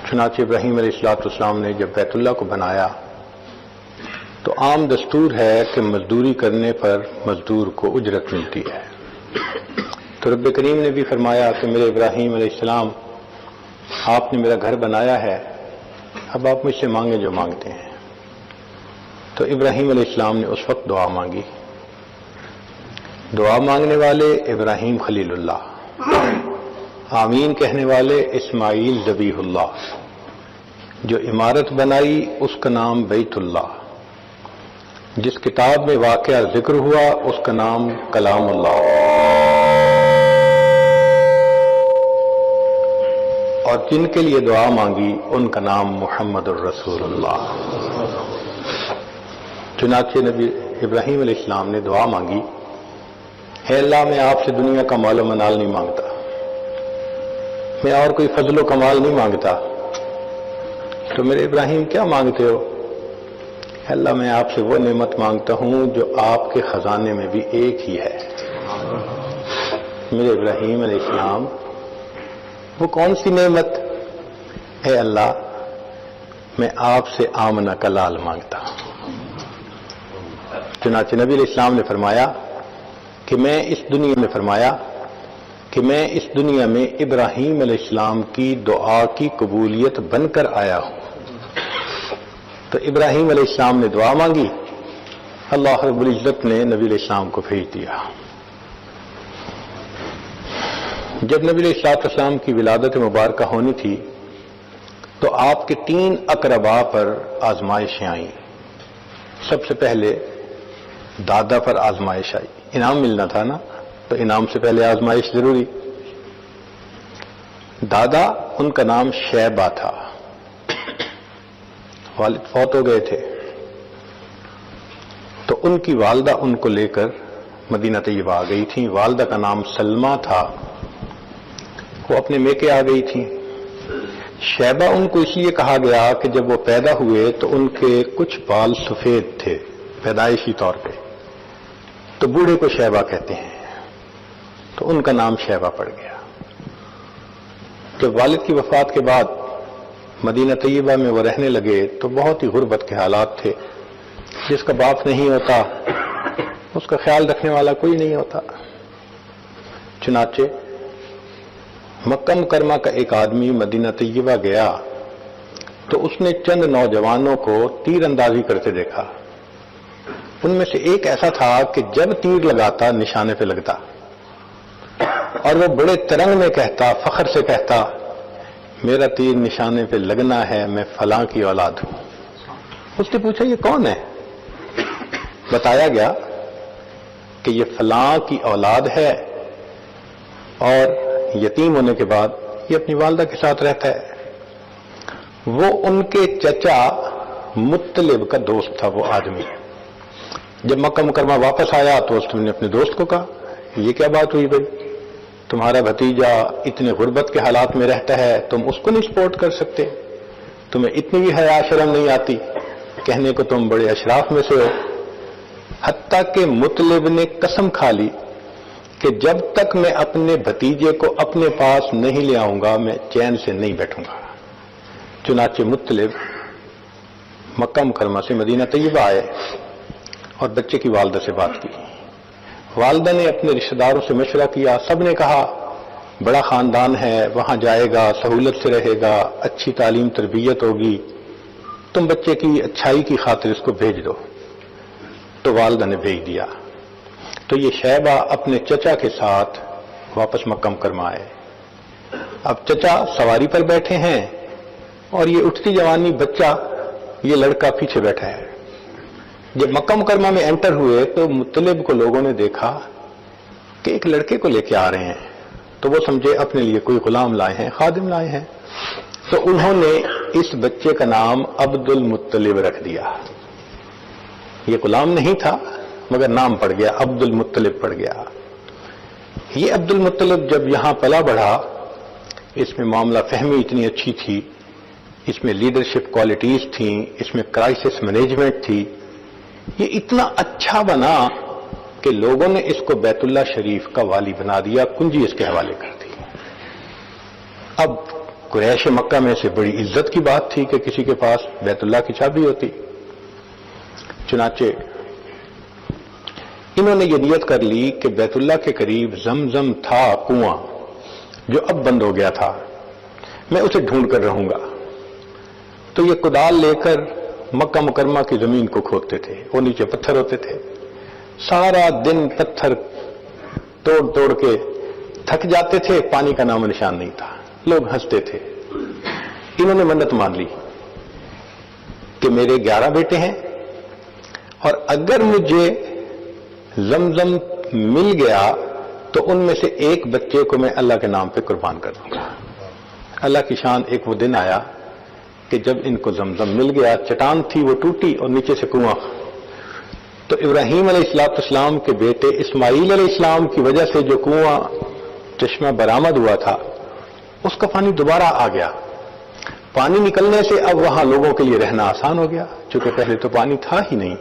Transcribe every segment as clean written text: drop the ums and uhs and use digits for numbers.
چنانچہ ابراہیم علیہ السلام نے جب بیت اللہ کو بنایا تو عام دستور ہے کہ مزدوری کرنے پر مزدور کو اجرت ملتی ہے. تو رب کریم نے بھی فرمایا کہ میرے ابراہیم علیہ السلام آپ نے میرا گھر بنایا ہے، اب آپ مجھ سے مانگیں جو مانگتے ہیں. تو ابراہیم علیہ السلام نے اس وقت دعا مانگی. دعا مانگنے والے ابراہیم خلیل اللہ، آمین کہنے والے اسماعیل ذبیح اللہ، جو عمارت بنائی اس کا نام بیت اللہ، جس کتاب میں واقعہ ذکر ہوا اس کا نام کلام اللہ، اور جن کے لیے دعا مانگی ان کا نام محمد الرسول اللہ. چنانچہ نبی ابراہیم علیہ السلام نے دعا مانگی، اے اللہ میں آپ سے دنیا کا مال و منال نہیں مانگتا، میں اور کوئی فضل و کمال نہیں مانگتا، تو میرے ابراہیم کیا مانگتے ہو؟ اللہ میں آپ سے وہ نعمت مانگتا ہوں جو آپ کے خزانے میں بھی ایک ہی ہے. میرے ابراہیم علیہ السلام وہ کون سی نعمت؟ اے اللہ میں آپ سے آمنہ کا لال مانگتا ہوں. چنانچہ نبی علیہ السلام نے فرمایا کہ میں اس دنیا میں ابراہیم علیہ السلام کی دعا کی قبولیت بن کر آیا ہوں. تو ابراہیم علیہ السلام نے دعا مانگی، اللہ رب العزت نے نبی علیہ السلام کو بھیج دیا. جب نبی علیہ السلام کی ولادت مبارکہ ہونی تھی تو آپ کے 3 اقرباء پر آزمائشیں آئیں. سب سے پہلے دادا پر آزمائش آئی، انعام ملنا تھا نا، تو انعام سے پہلے آزمائش ضروری. دادا ان کا نام شیبہ تھا، والد فوت ہو گئے تھے، تو ان کی والدہ ان کو لے کر مدینہ طیبہ آ گئی تھیں. والدہ کا نام سلمہ تھا، وہ اپنے میکے آ گئی تھیں. شیبہ ان کو اس لیے کہا گیا کہ جب وہ پیدا ہوئے تو ان کے کچھ بال سفید تھے پیدائشی طور پہ، تو بوڑھے کو شیبہ کہتے ہیں، تو ان کا نام شیبہ پڑ گیا. جب والد کی وفات کے بعد مدینہ طیبہ میں وہ رہنے لگے تو بہت ہی غربت کے حالات تھے. جس کا باپ نہیں ہوتا اس کا خیال رکھنے والا کوئی نہیں ہوتا. چنانچہ مکہ مکرمہ کا ایک آدمی مدینہ طیبہ گیا تو اس نے چند نوجوانوں کو تیر اندازی کرتے دیکھا. ان میں سے ایک ایسا تھا کہ جب تیر لگاتا نشانے پہ لگتا، اور وہ بڑے ترنگ میں کہتا، فخر سے کہتا، میرا تیر نشانے پہ لگنا ہے، میں فلاں کی اولاد ہوں. اس نے پوچھا یہ کون ہے؟ بتایا گیا کہ یہ فلاں کی اولاد ہے، اور یتیم ہونے کے بعد یہ اپنی والدہ کے ساتھ رہتا ہے. وہ ان کے چچا مطلب کا دوست تھا وہ آدمی. جب مکہ مکرمہ واپس آیا تو اس نے اپنے دوست کو کہا یہ کیا بات ہوئی بھائی، تمہارا بھتیجا اتنے غربت کے حالات میں رہتا ہے، تم اس کو نہیں سپورٹ کر سکتے؟ تمہیں اتنی بھی حیا شرم نہیں آتی؟ کہنے کو تم بڑے اشراف میں سے ہو. حتیٰ کہ مطلب نے قسم کھا لی کہ جب تک میں اپنے بھتیجے کو اپنے پاس نہیں لے آؤں گا میں چین سے نہیں بیٹھوں گا. چنانچہ مطلب مکہ مکرمہ سے مدینہ طیبہ آئے اور بچے کی والدہ سے بات کی. والدہ نے اپنے رشتہ داروں سے مشورہ کیا، سب نے کہا بڑا خاندان ہے، وہاں جائے گا، سہولت سے رہے گا، اچھی تعلیم تربیت ہوگی، تم بچے کی اچھائی کی خاطر اس کو بھیج دو. تو والدہ نے بھیج دیا. تو یہ شیبہ اپنے چچا کے ساتھ واپس مکہ مکرمہ آئے. اب چچا سواری پر بیٹھے ہیں اور یہ اٹھتی جوانی بچہ، یہ لڑکا پیچھے بیٹھا ہے. جب مکہ مکرمہ میں انٹر ہوئے تو مطلب کو لوگوں نے دیکھا کہ ایک لڑکے کو لے کے آ رہے ہیں، تو وہ سمجھے اپنے لیے کوئی غلام لائے ہیں، خادم لائے ہیں. تو انہوں نے اس بچے کا نام عبد المطلب رکھ دیا. یہ غلام نہیں تھا مگر نام پڑ گیا، عبد المطلب پڑ گیا. یہ عبد المطلب جب یہاں پلا بڑھا، اس میں معاملہ فہمی اتنی اچھی تھی، اس میں لیڈرشپ کوالٹیز تھیں، اس میں کرائسس مینجمنٹ تھی. یہ اتنا اچھا بنا کہ لوگوں نے اس کو بیت اللہ شریف کا والی بنا دیا، کنجی اس کے حوالے کر دی. اب قریش مکہ میں سے بڑی عزت کی بات تھی کہ کسی کے پاس بیت اللہ کی چابی ہوتی. چنانچہ انہوں نے یہ نیت کر لی کہ بیت اللہ کے قریب زمزم تھا کنواں جو اب بند ہو گیا تھا، میں اسے ڈھونڈ کر رہوں گا. تو یہ کدال لے کر مکہ مکرمہ کی زمین کو کھودتے تھے، وہ نیچے پتھر ہوتے تھے، سارا دن پتھر توڑ توڑ کے تھک جاتے تھے، پانی کا نام و نشان نہیں تھا، لوگ ہنستے تھے. انہوں نے منت مان لی کہ میرے 11 بیٹے ہیں اور اگر مجھے زمزم مل گیا تو ان میں سے ایک بچے کو میں اللہ کے نام پہ قربان کر دوں گا. اللہ کی شان، ایک وہ دن آیا کہ جب ان کو زمزم مل گیا، چٹان تھی وہ ٹوٹی اور نیچے سے کنواں. تو ابراہیم علیہ السلام کے بیٹے اسماعیل علیہ السلام کی وجہ سے جو کنواں چشمہ برآمد ہوا تھا اس کا پانی دوبارہ آ گیا. پانی نکلنے سے اب وہاں لوگوں کے لیے رہنا آسان ہو گیا، چونکہ پہلے تو پانی تھا ہی نہیں.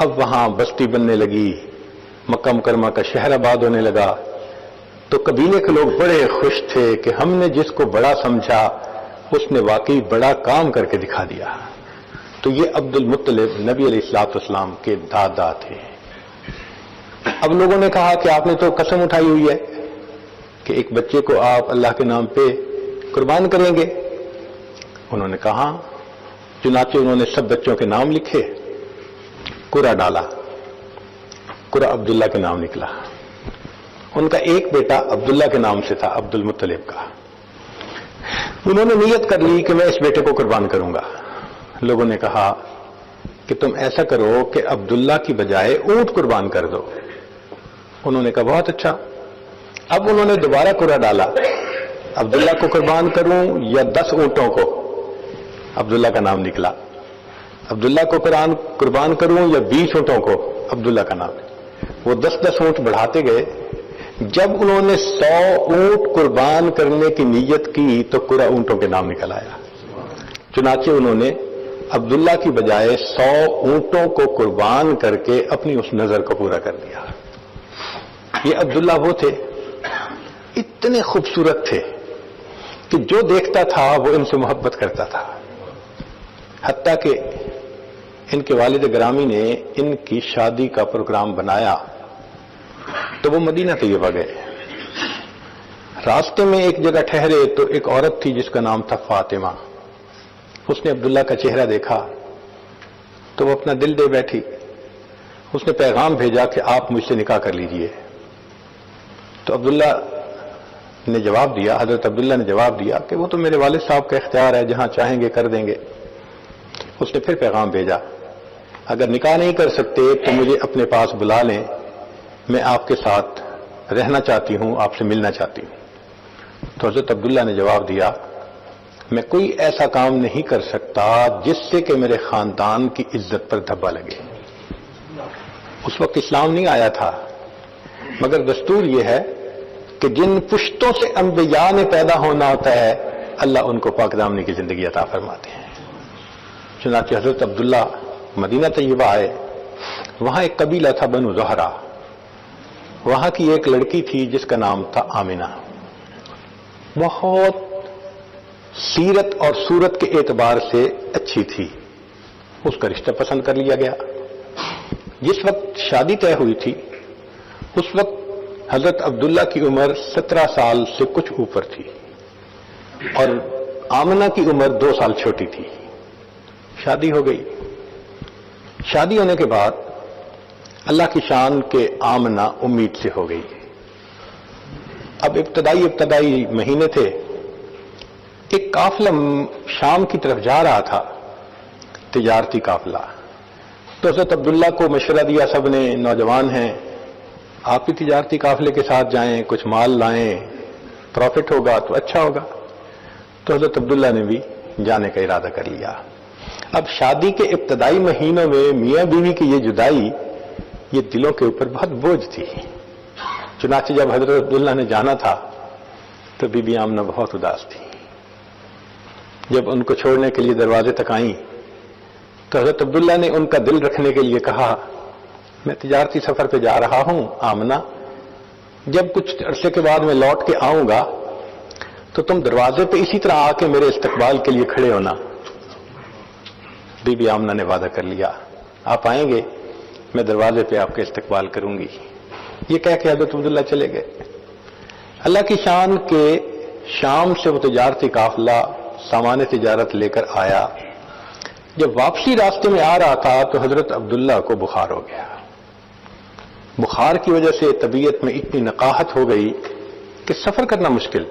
اب وہاں بستی بننے لگی، مکہ مکرمہ کا شہر آباد ہونے لگا. تو قبیلے کے لوگ بڑے خوش تھے کہ ہم نے جس کو بڑا سمجھا اس نے واقعی بڑا کام کر کے دکھا دیا. تو یہ عبد المطلب نبی علیہ السلام کے دادا تھے. اب لوگوں نے کہا کہ آپ نے تو قسم اٹھائی ہوئی ہے کہ ایک بچے کو آپ اللہ کے نام پہ قربان کریں گے. انہوں نے کہا. چنانچہ انہوں نے سب بچوں کے نام لکھے، قرہ ڈالا، قرہ عبداللہ کے نام نکلا. ان کا ایک بیٹا عبداللہ کے نام سے تھا، عبد المطلب کا. انہوں نے نیت کر لی کہ میں اس بیٹے کو قربان کروں گا. لوگوں نے کہا کہ تم ایسا کرو کہ عبداللہ کی بجائے اونٹ قربان کر دو. انہوں نے کہا بہت اچھا. اب انہوں نے دوبارہ قرہ ڈالا، عبداللہ کو قربان کروں یا 10 اونٹوں کو. عبداللہ کا نام نکلا. عبداللہ کو قربان کروں یا 20 اونٹوں کو. عبداللہ کا نام. وہ 10 اونٹ بڑھاتے گئے. جب انہوں نے 100 اونٹ قربان کرنے کی نیت کی تو قرہ اونٹوں کے نام نکل آیا. چنانچہ انہوں نے عبداللہ کی بجائے 100 اونٹوں کو قربان کر کے اپنی اس نظر کو پورا کر دیا. یہ عبداللہ وہ تھے، اتنے خوبصورت تھے کہ جو دیکھتا تھا وہ ان سے محبت کرتا تھا. حتیٰ کہ ان کے والد گرامی نے ان کی شادی کا پروگرام بنایا تو وہ مدینہ طیبہ گئے. راستے میں ایک جگہ ٹھہرے تو ایک عورت تھی جس کا نام تھا فاطمہ. اس نے عبداللہ کا چہرہ دیکھا تو وہ اپنا دل دے بیٹھی. اس نے پیغام بھیجا کہ آپ مجھ سے نکاح کر لیجئے. تو عبداللہ نے جواب دیا، حضرت عبداللہ نے جواب دیا کہ وہ تو میرے والد صاحب کا اختیار ہے، جہاں چاہیں گے کر دیں گے. اس نے پھر پیغام بھیجا، اگر نکاح نہیں کر سکتے تو مجھے اپنے پاس بلا لیں، میں آپ کے ساتھ رہنا چاہتی ہوں، آپ سے ملنا چاہتی ہوں. تو حضرت عبداللہ نے جواب دیا، میں کوئی ایسا کام نہیں کر سکتا جس سے کہ میرے خاندان کی عزت پر دھبا لگے. اس وقت اسلام نہیں آیا تھا، مگر دستور یہ ہے کہ جن پشتوں سے انبیاء نے پیدا ہونا ہوتا ہے اللہ ان کو پاک دامنی کی زندگی عطا فرماتے ہیں. چنانچہ حضرت عبداللہ مدینہ طیبہ آئے. وہاں ایک قبیلہ تھا بنو زہرہ. وہاں کی ایک لڑکی تھی جس کا نام تھا آمنہ. بہت سیرت اور صورت کے اعتبار سے اچھی تھی. اس کا رشتہ پسند کر لیا گیا. جس وقت شادی طے ہوئی تھی اس وقت حضرت عبداللہ کی عمر 17 سال سے کچھ اوپر تھی اور آمنہ کی عمر 2 سال چھوٹی تھی. شادی ہو گئی. شادی ہونے کے بعد اللہ کی شان کے آمنہ امید سے ہو گئی. اب ابتدائی مہینے تھے. ایک قافلہ شام کی طرف جا رہا تھا، تجارتی قافلہ. تو حضرت عبداللہ کو مشورہ دیا سب نے، نوجوان ہیں، آپ بھی تجارتی قافلے کے ساتھ جائیں، کچھ مال لائیں، پروفٹ ہوگا تو اچھا ہوگا. تو حضرت عبداللہ نے بھی جانے کا ارادہ کر لیا. اب شادی کے ابتدائی مہینوں میں میاں بیوی کی یہ جدائی یہ دلوں کے اوپر بہت بوجھ تھی. چنانچہ جب حضرت عبداللہ نے جانا تھا تو بی بی آمنہ بہت اداس تھی. جب ان کو چھوڑنے کے لیے دروازے تک آئیں تو حضرت عبداللہ نے ان کا دل رکھنے کے لیے کہا، میں تجارتی سفر پہ جا رہا ہوں آمنہ، جب کچھ عرصے کے بعد میں لوٹ کے آؤں گا تو تم دروازے پہ اسی طرح آ کے میرے استقبال کے لیے کھڑے ہونا۔ بی بی آمنہ نے وعدہ کر لیا، آپ آئیں گے میں دروازے پہ آپ کے استقبال کروں گی۔ یہ کہہ کے حضرت عبداللہ چلے گئے۔ اللہ کی شان کے شام سے وہ تجارتی قافلہ سامان تجارت لے کر آیا۔ جب واپسی راستے میں آ رہا تھا تو حضرت عبداللہ کو بخار ہو گیا۔ بخار کی وجہ سے طبیعت میں اتنی نقاہت ہو گئی کہ سفر کرنا مشکل۔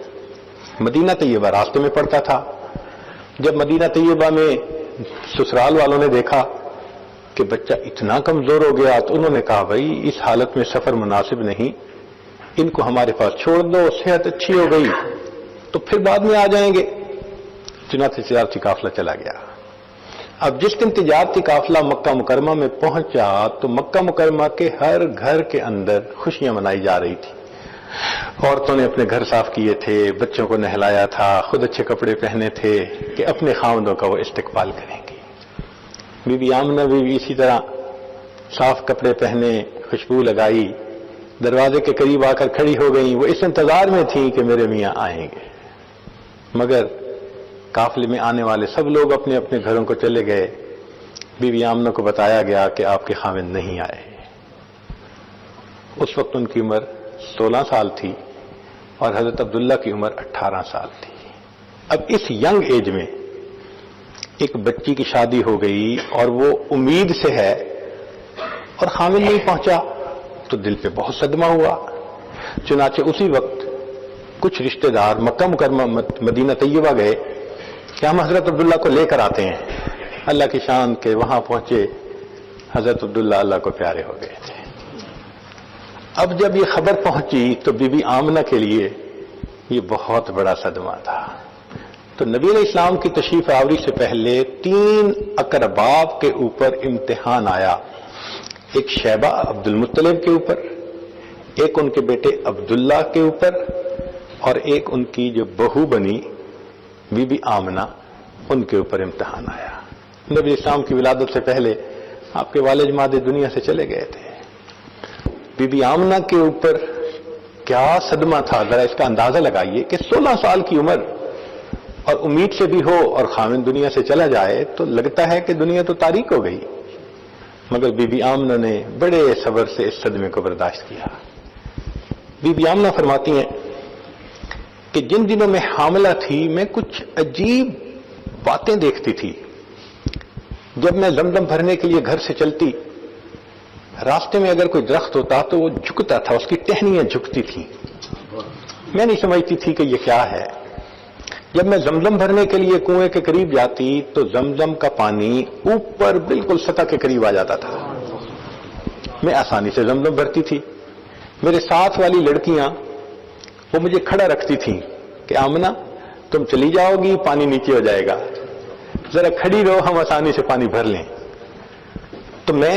مدینہ طیبہ راستے میں پڑتا تھا۔ جب مدینہ طیبہ میں سسرال والوں نے دیکھا کہ بچہ اتنا کمزور ہو گیا تو انہوں نے کہا بھائی اس حالت میں سفر مناسب نہیں، ان کو ہمارے پاس چھوڑ دو، صحت اچھی ہو گئی تو پھر بعد میں آ جائیں گے۔ چنانچہ تجارتی قافلہ چلا گیا۔ اب جس دن تجارتی قافلہ مکہ مکرمہ میں پہنچا تو مکہ مکرمہ کے ہر گھر کے اندر خوشیاں منائی جا رہی تھی۔ عورتوں نے اپنے گھر صاف کیے تھے، بچوں کو نہلایا تھا، خود اچھے کپڑے پہنے تھے کہ اپنے خاوندوں کا وہ استقبال کریں گے۔ بی بی آمنہ بھی اسی طرح صاف کپڑے پہنے، خوشبو لگائی، دروازے کے قریب آ کر کھڑی ہو گئیں۔ وہ اس انتظار میں تھیں کہ میرے میاں آئیں گے، مگر قافلے میں آنے والے سب لوگ اپنے اپنے گھروں کو چلے گئے۔ بی بی آمنہ کو بتایا گیا کہ آپ کے خاوند نہیں آئے۔ اس وقت ان کی عمر 16 سال تھی اور حضرت عبداللہ کی عمر 18 سال تھی۔ اب اس ینگ ایج میں ایک بچی کی شادی ہو گئی اور وہ امید سے ہے اور خاوند نہیں پہنچا تو دل پہ بہت صدمہ ہوا۔ چنانچہ اسی وقت کچھ رشتہ دار مکہ مکرمہ مدینہ طیبہ گئے کہ ہم حضرت عبداللہ کو لے کر آتے ہیں۔ اللہ کی شان کے وہاں پہنچے، حضرت عبداللہ اللہ کو پیارے ہو گئے تھے۔ اب جب یہ خبر پہنچی تو بی بی آمنہ کے لیے یہ بہت بڑا صدمہ تھا۔ تو نبی علیہ السلام کی تشریف آوری سے پہلے 3 اقرباب کے اوپر امتحان آیا۔ ایک شیبہ عبد المطلب کے اوپر، ایک ان کے بیٹے عبداللہ کے اوپر، اور ایک ان کی جو بہو بنی بی بی آمنہ ان کے اوپر امتحان آیا۔ نبی اسلام کی ولادت سے پہلے آپ کے والد ماجد دنیا سے چلے گئے تھے۔ بی بی آمنہ کے اوپر کیا صدمہ تھا، ذرا اس کا اندازہ لگائیے کہ 16 سال کی عمر اور امید سے بھی ہو اور خاوند دنیا سے چلا جائے تو لگتا ہے کہ دنیا تو تاریک ہو گئی، مگر بی بی آمنہ نے بڑے صبر سے اس صدمے کو برداشت کیا۔ بی بی آمنہ فرماتی ہیں کہ جن دنوں میں حاملہ تھی میں کچھ عجیب باتیں دیکھتی تھی۔ جب میں زمزم بھرنے کے لیے گھر سے چلتی، راستے میں اگر کوئی درخت ہوتا تو وہ جھکتا تھا، اس کی ٹہنیاں جھکتی تھیں۔ میں نہیں سمجھتی تھی کہ یہ کیا ہے۔ جب میں زمزم بھرنے کے لیے کنویں کے قریب جاتی تو زمزم کا پانی اوپر بالکل سطح کے قریب آ جاتا تھا۔ میں آسانی سے زمزم بھرتی تھی۔ میرے ساتھ والی لڑکیاں وہ مجھے کھڑا رکھتی تھیں کہ آمنہ تم چلی جاؤ گی پانی نیچے ہو جائے گا، ذرا کھڑی رہو ہم آسانی سے پانی بھر لیں۔ تو میں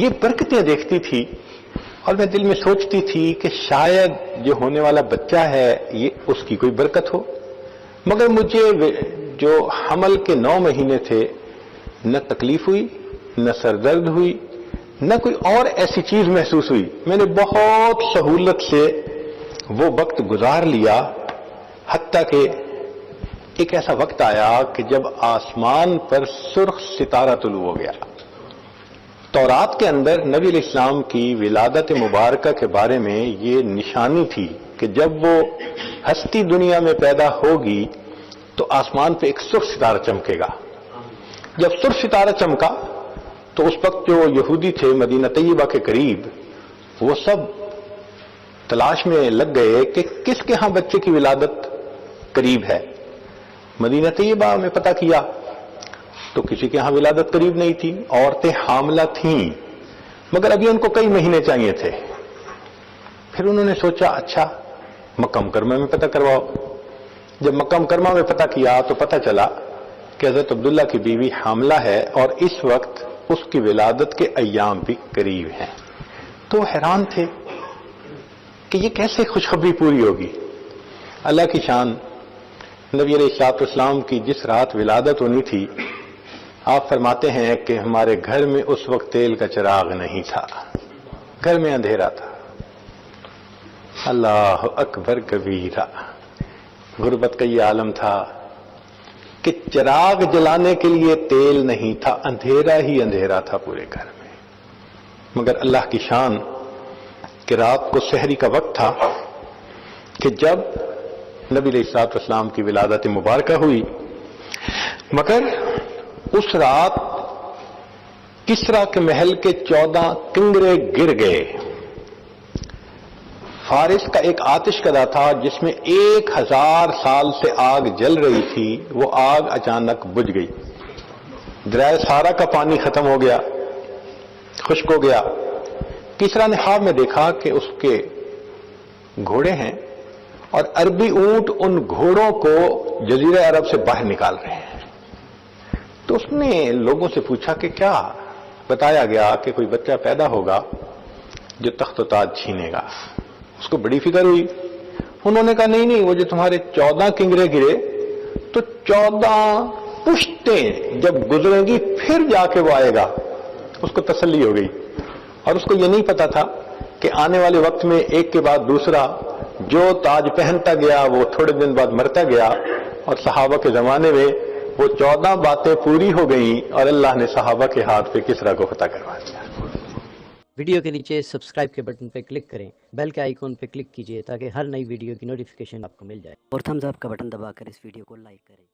یہ برکتیں دیکھتی تھی اور میں دل میں سوچتی تھی کہ شاید جو ہونے والا بچہ ہے یہ اس کی کوئی برکت ہو، مگر مجھے جو حمل کے 9 مہینے تھے نہ تکلیف ہوئی، نہ سر درد ہوئی، نہ کوئی اور ایسی چیز محسوس ہوئی۔ میں نے بہت سہولت سے وہ وقت گزار لیا، حتیٰ کہ ایک ایسا وقت آیا کہ جب آسمان پر سرخ ستارہ طلوع ہو گیا۔ تورات کے اندر نبی علیہ السلام کی ولادت مبارکہ کے بارے میں یہ نشانی تھی کہ جب وہ ہستی دنیا میں پیدا ہوگی تو آسمان پہ ایک سرخ ستارہ چمکے گا۔ جب سرخ ستارہ چمکا تو اس وقت جو یہودی تھے مدینہ طیبہ کے قریب وہ سب تلاش میں لگ گئے کہ کس کے ہاں بچے کی ولادت قریب ہے۔ مدینہ طیبہ میں پتہ کیا تو کسی کے ہاں ولادت قریب نہیں تھی، عورتیں حاملہ تھیں مگر ابھی ان کو کئی مہینے چاہیے تھے۔ پھر انہوں نے سوچا اچھا مکہ مکرمہ میں پتہ کرواؤ۔ جب مکہ مکرمہ میں پتہ کیا تو پتہ چلا کہ حضرت عبداللہ کی بیوی حاملہ ہے اور اس وقت اس کی ولادت کے ایام بھی قریب ہیں۔ تو حیران تھے کہ یہ کیسے خوشخبری پوری ہوگی۔ اللہ کی شان، نبی علیہ الصلوۃ والسلام کی جس رات ولادت ہونی تھی آپ فرماتے ہیں کہ ہمارے گھر میں اس وقت تیل کا چراغ نہیں تھا، گھر میں اندھیرا تھا۔ اللہ اکبر کبیرہ، غربت کا یہ عالم تھا کہ چراغ جلانے کے لیے تیل نہیں تھا، اندھیرا ہی اندھیرا تھا پورے گھر میں. مگر اللہ کی شان کہ رات کو سحری کا وقت تھا کہ جب نبی علیہ الصلوۃ والسلام کی ولادت مبارکہ ہوئی، مگر اس رات کسریٰ کے محل کے 14 کنگرے گر گئے. فارس کا ایک آتش کدہ تھا جس میں 1000 سال سے آگ جل رہی تھی، وہ آگ اچانک بجھ گئی. دریائے سارا کا پانی ختم ہو گیا، خشک ہو گیا. کسریٰ نے خواب میں دیکھا کہ اس کے گھوڑے ہیں اور عربی اونٹ ان گھوڑوں کو جزیرہ عرب سے باہر نکال رہے ہیں. تو اس نے لوگوں سے پوچھا کہ کیا؟ بتایا گیا کہ کوئی بچہ پیدا ہوگا جو تخت و تاج چھینے گا. اس کو بڑی فکر ہوئی. انہوں نے کہا نہیں، وہ جو تمہارے 14 کنگرے گرے تو 14 پشتیں جب گزریں گی پھر جا کے وہ آئے گا. اس کو تسلی ہو گئی. اور اس کو یہ نہیں پتا تھا کہ آنے والے وقت میں ایک کے بعد دوسرا جو تاج پہنتا گیا وہ تھوڑے دن بعد مرتا گیا. اور صحابہ کے زمانے میں وہ 14 باتیں پوری ہو گئیں اور اللہ نے صحابہ کے ہاتھ پہ کسریٰ کو فتح کروا دیا. ویڈیو کے نیچے سبسکرائب کے بٹن پہ کلک کریں، بیل کے آئیکن پہ کلک کیجئے تاکہ ہر نئی ویڈیو کی نوٹیفیکیشن آپ کو مل جائے، اور تھمز اپ کا بٹن دبا کر اس ویڈیو کو لائک کریں.